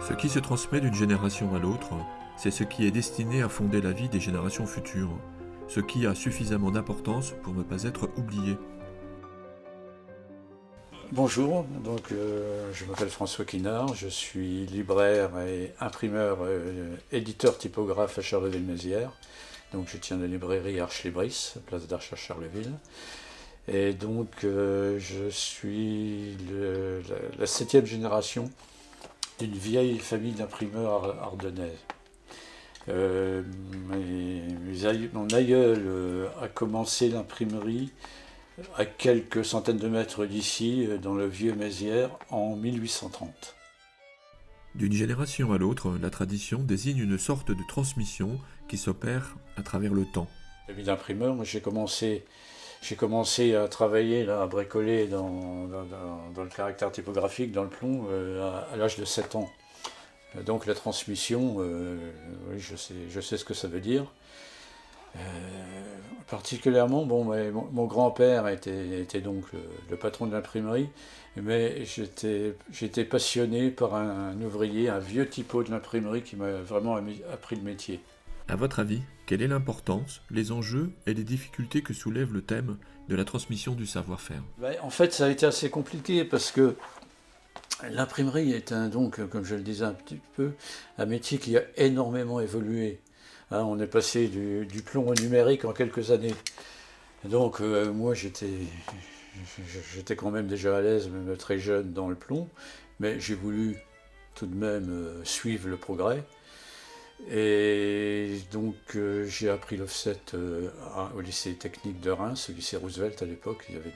Ce qui se transmet d'une génération à l'autre, c'est ce qui est destiné à fonder la vie des générations futures, ce qui a suffisamment d'importance pour ne pas être oublié. Bonjour, je m'appelle François Quinard, je suis libraire et imprimeur, éditeur typographe à Charleville-Mézières. Donc je tiens la librairie Arche Libris, place d'Arche à Charleville. Et donc je suis la 7e génération d'une vieille famille d'imprimeurs ardennaises. Mon aïeul a commencé l'imprimerie à quelques centaines de mètres d'ici, dans le vieux Mézières, en 1830. D'une génération à l'autre, la tradition désigne une sorte de transmission qui s'opère à travers le temps. La vie d'imprimeur, moi j'ai commencé à travailler, là, à bricoler dans le caractère typographique, dans le plomb, à l'âge de 7 ans. Donc la transmission, oui, je sais ce que ça veut dire. Particulièrement, mon grand-père était donc le patron de l'imprimerie, mais j'étais passionné par un ouvrier, un vieux typo de l'imprimerie qui m'a vraiment appris le métier. À votre avis, quelle est l'importance, les enjeux et les difficultés que soulève le thème de la transmission du savoir-faire ? En fait, ça a été assez compliqué parce que l'imprimerie est donc, comme je le disais un petit peu, un métier qui a énormément évolué. Hein, on est passé du plomb au numérique en quelques années. Donc moi j'étais quand même déjà à l'aise, même très jeune, dans le plomb, mais j'ai voulu tout de même suivre le progrès. Et donc j'ai appris l'offset au lycée technique de Reims, au lycée Roosevelt à l'époque, il y avait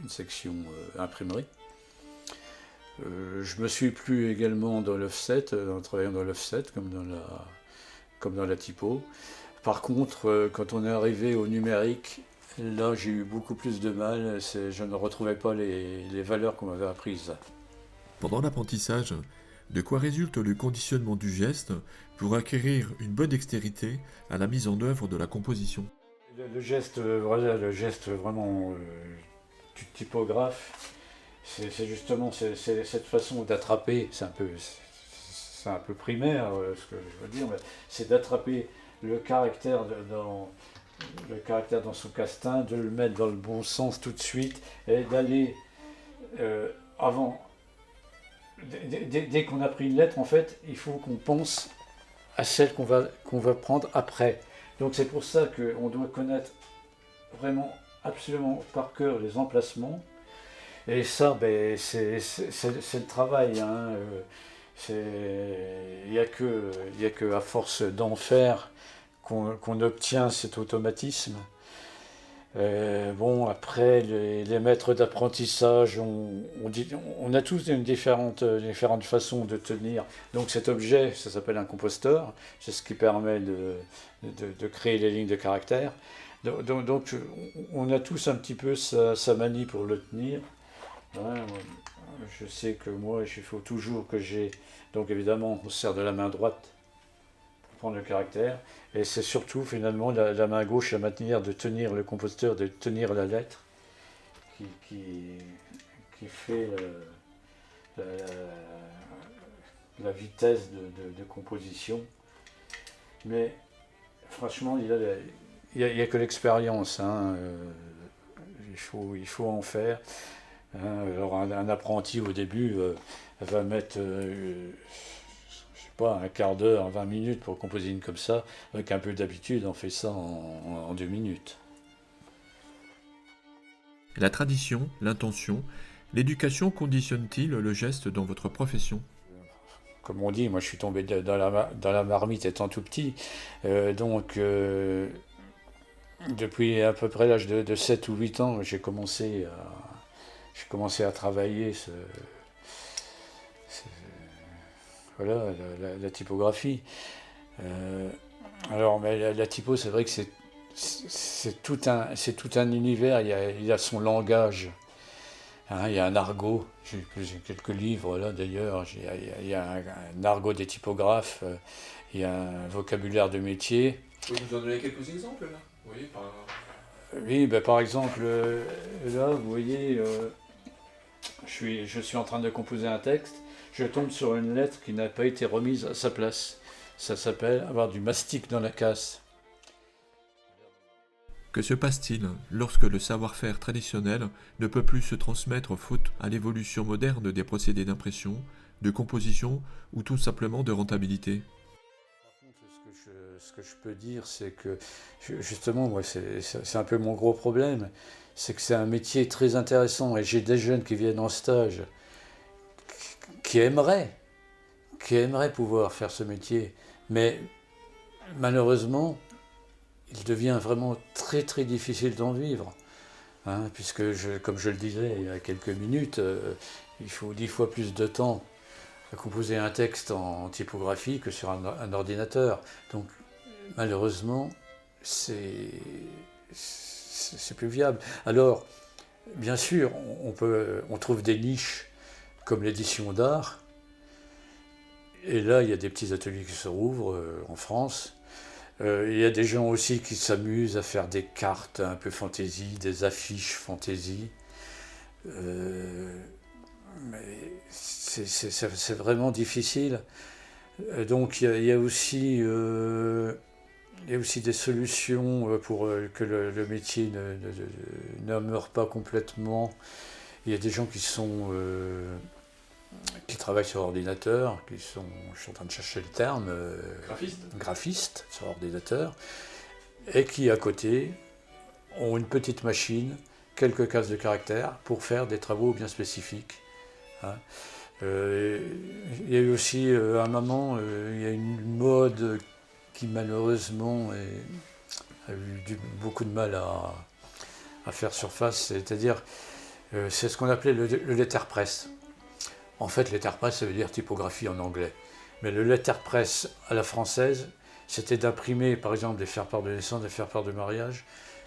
une section imprimerie. Je me suis plu également dans l'offset, en travaillant dans l'offset comme dans la typo. Par contre, quand on est arrivé au numérique, là j'ai eu beaucoup plus de mal, je ne retrouvais pas les valeurs qu'on m'avait apprises. Pendant l'apprentissage, de quoi résulte le conditionnement du geste pour acquérir une bonne dextérité à la mise en œuvre de la composition ? Le geste vraiment du typographe, c'est justement cette façon d'attraper, c'est un peu primaire ce que je veux dire, mais c'est d'attraper le caractère dans son castin, de le mettre dans le bon sens tout de suite et d'aller avant. Dès qu'on a pris une lettre, en fait, il faut qu'on pense à celle qu'on va prendre après. Donc c'est pour ça qu'on doit connaître vraiment absolument par cœur les emplacements. Et ça, c'est le travail. Hein. Il n'y a que à force d'en faire qu'on obtient cet automatisme. Après, les maîtres d'apprentissage, on a tous une différentes façons de tenir. Donc cet objet, ça s'appelle un composteur, c'est ce qui permet de créer les lignes de caractère. Donc on a tous un petit peu sa manie pour le tenir. Ouais, je sais que moi, il faut toujours que j'ai... Donc évidemment, on se sert de la main droite pour prendre le caractère. Et c'est surtout finalement la main gauche, la manière de tenir le composteur, de tenir la lettre, qui fait la vitesse de composition. Mais franchement, il y a que l'expérience. Hein. Il faut en faire. Alors un apprenti au début va mettre un quart d'heure, 20 minutes pour composer une comme ça. Avec un peu d'habitude, on fait ça en 2 minutes. La tradition, l'intention, l'éducation conditionnent-ils le geste dans votre profession ? Comme on dit, moi je suis tombé dans la marmite étant tout petit. Depuis à peu près l'âge de 7 ou 8 ans, j'ai commencé à travailler la typographie. Mais la typo, c'est vrai que c'est tout un univers. Il y a son langage. Hein, il y a un argot. J'ai quelques livres là d'ailleurs. Il y a un argot des typographes. Il y a un vocabulaire de métier. Vous pouvez nous en donner quelques exemples là ? Oui, Oui, par exemple, là, vous voyez, je suis en train de composer un texte. je tombe sur une lettre qui n'a pas été remise à sa place. Ça s'appelle avoir du mastic dans la casse. Que se passe-t-il lorsque le savoir-faire traditionnel ne peut plus se transmettre faute à l'évolution moderne des procédés d'impression, de composition ou tout simplement de rentabilité? Par contre, ce que je peux dire, c'est que justement, moi, c'est un peu mon gros problème, c'est que c'est un métier très intéressant et j'ai des jeunes qui viennent en stage qui aimeraient, qui aimeraient pouvoir faire ce métier, mais malheureusement, il devient vraiment très très difficile d'en vivre. Hein, puisque, comme je le disais il y a quelques minutes, il faut 10 fois plus de temps à composer un texte en typographie que sur un ordinateur. Donc malheureusement, c'est plus viable. Alors, bien sûr, on trouve des niches comme l'édition d'art, et là, il y a des petits ateliers qui se rouvrent en France. Il y a des gens aussi qui s'amusent à faire des cartes un peu fantaisie, des affiches fantaisie. Mais c'est vraiment difficile. Donc il y a aussi des solutions pour que le métier ne meure pas complètement. Il y a des gens qui travaillent sur ordinateur, je suis en train de chercher le terme, graphistes sur ordinateur, et qui à côté ont une petite machine, quelques cases de caractères pour faire des travaux bien spécifiques. Hein. Il y a eu aussi à un moment, il y a une mode qui malheureusement a eu beaucoup de mal à faire surface, c'est-à-dire c'est ce qu'on appelait le letterpress. En fait, letterpress, ça veut dire typographie en anglais. Mais le letterpress à la française, c'était d'imprimer, par exemple, des faire-part de naissance, des faire-part de mariage,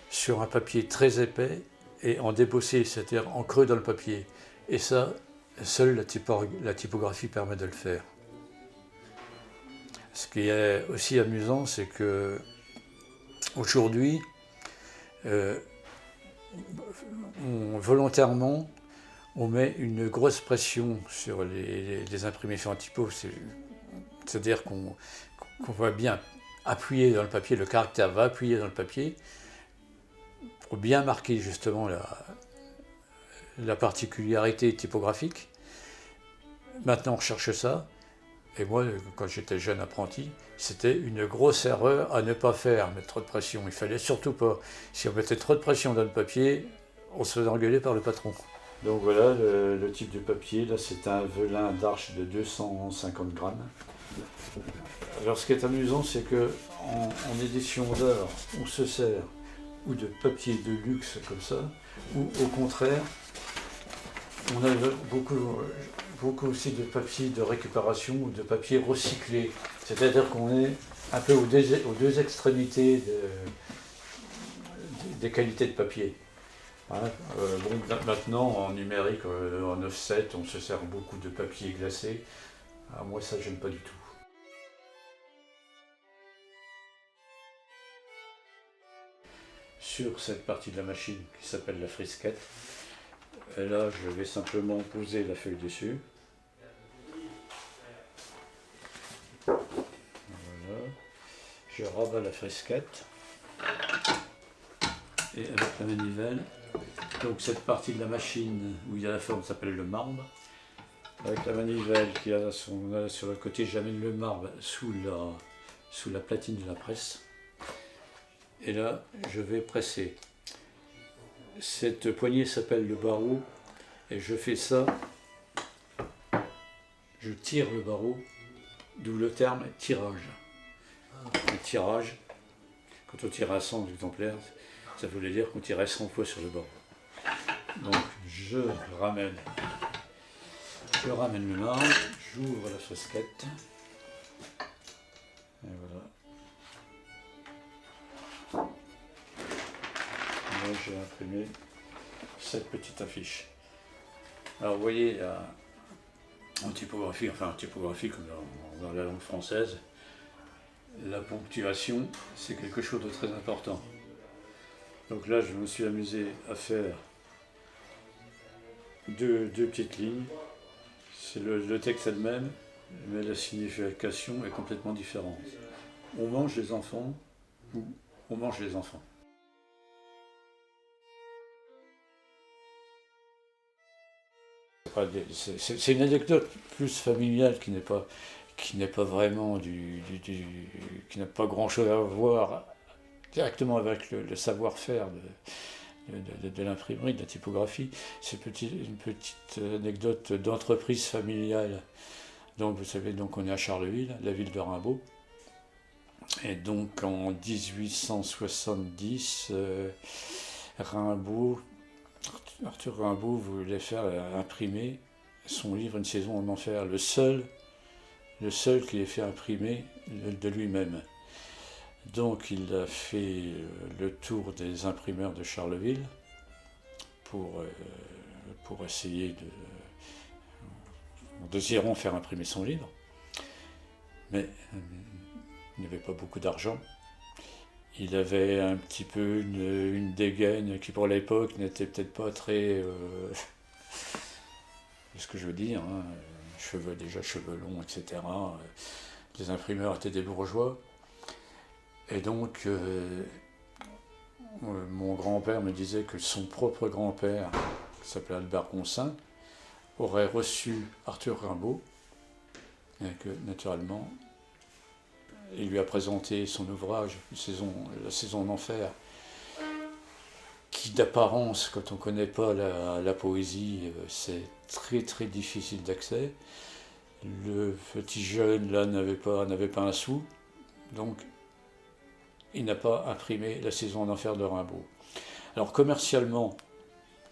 sur un papier très épais et en débossé, c'est-à-dire en creux dans le papier. Et ça, seule la typographie permet de le faire. Ce qui est aussi amusant, c'est que aujourd'hui, volontairement, on met une grosse pression sur les imprimés en typo. C'est-à-dire qu'on va bien appuyer dans le papier, le caractère va appuyer dans le papier pour bien marquer justement la particularité typographique. Maintenant, on cherche ça. Et moi, quand j'étais jeune apprenti, c'était une grosse erreur à ne pas faire, mettre trop de pression. Il fallait surtout pas. Si on mettait trop de pression dans le papier, on se faisait engueuler par le patron. Donc voilà, le type de papier, là c'est un velin d'Arche de 250 grammes. Alors ce qui est amusant, c'est que en édition d'art, on se sert ou de papier de luxe comme ça, ou au contraire, on a beaucoup aussi de papier de récupération ou de papier recyclé. C'est-à-dire qu'on est un peu aux deux extrémités des qualités de papier. Hein, maintenant, en numérique, en offset, on se sert beaucoup de papier glacé. Ah, moi, ça, j'aime pas du tout. Sur cette partie de la machine qui s'appelle la frisquette, et là, je vais simplement poser la feuille dessus. Voilà. Je rabats la frisquette. Et avec la manivelle, donc cette partie de la machine où il y a la forme s'appelle le marbre. Avec la manivelle qui a sur le côté, j'amène le marbre sous la platine de la presse. Et là, je vais presser. Cette poignée s'appelle le barreau. Et je fais ça. Je tire le barreau, d'où le terme tirage. Le tirage, quand on tire à 100 exemplaires, ça voulait dire qu'on tirait 100 fois sur le barreau. Donc je ramène le marbre, j'ouvre la fresquette, et voilà. Là j'ai imprimé cette petite affiche. Alors vous voyez, en typographie comme dans la langue française, la ponctuation c'est quelque chose de très important. Donc là je me suis amusé à faire deux petites lignes C'est le texte elle-même, mais la signification est complètement différente. On mange les enfants ou on mange les enfants. C'est une anecdote plus familiale qui n'est pas vraiment qui n'a pas grand chose à voir directement avec le savoir-faire de l'imprimerie, de la typographie. C'est une petite anecdote d'entreprise familiale. Donc vous savez, donc on est à Charleville, la ville de Rimbaud. Et donc en 1870, Arthur Rimbaud voulait faire imprimer son livre Une saison en enfer, le seul qu'il ait fait imprimer de lui-même. Donc il a fait le tour des imprimeurs de Charleville pour essayer en désirant faire imprimer son livre. Mais il n'avait pas beaucoup d'argent. Il avait un petit peu une dégaine qui pour l'époque n'était peut-être pas très... ce que je veux dire, hein, cheveux longs, etc. Les imprimeurs étaient des bourgeois. Et donc, mon grand-père me disait que son propre grand-père, qui s'appelait Albert Gonsin, aurait reçu Arthur Rimbaud, et que naturellement, il lui a présenté son ouvrage, La saison en enfer, qui d'apparence, quand on ne connaît pas la poésie, c'est très très difficile d'accès. Le petit jeune là n'avait pas un sou, donc il n'a pas imprimé La saison en enfer de Rimbaud. Alors commercialement,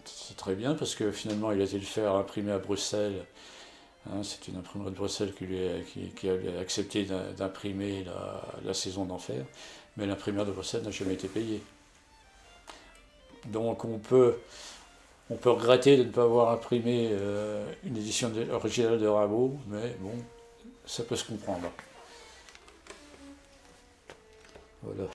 c'est très bien parce que finalement il a été le faire imprimer à Bruxelles. Hein, c'est une imprimerie de Bruxelles qui a accepté d'imprimer la saison d'enfer, mais l'imprimeur de Bruxelles n'a jamais été payé. Donc on peut regretter de ne pas avoir imprimé une édition originale de Rimbaud, mais bon, ça peut se comprendre. Voilà.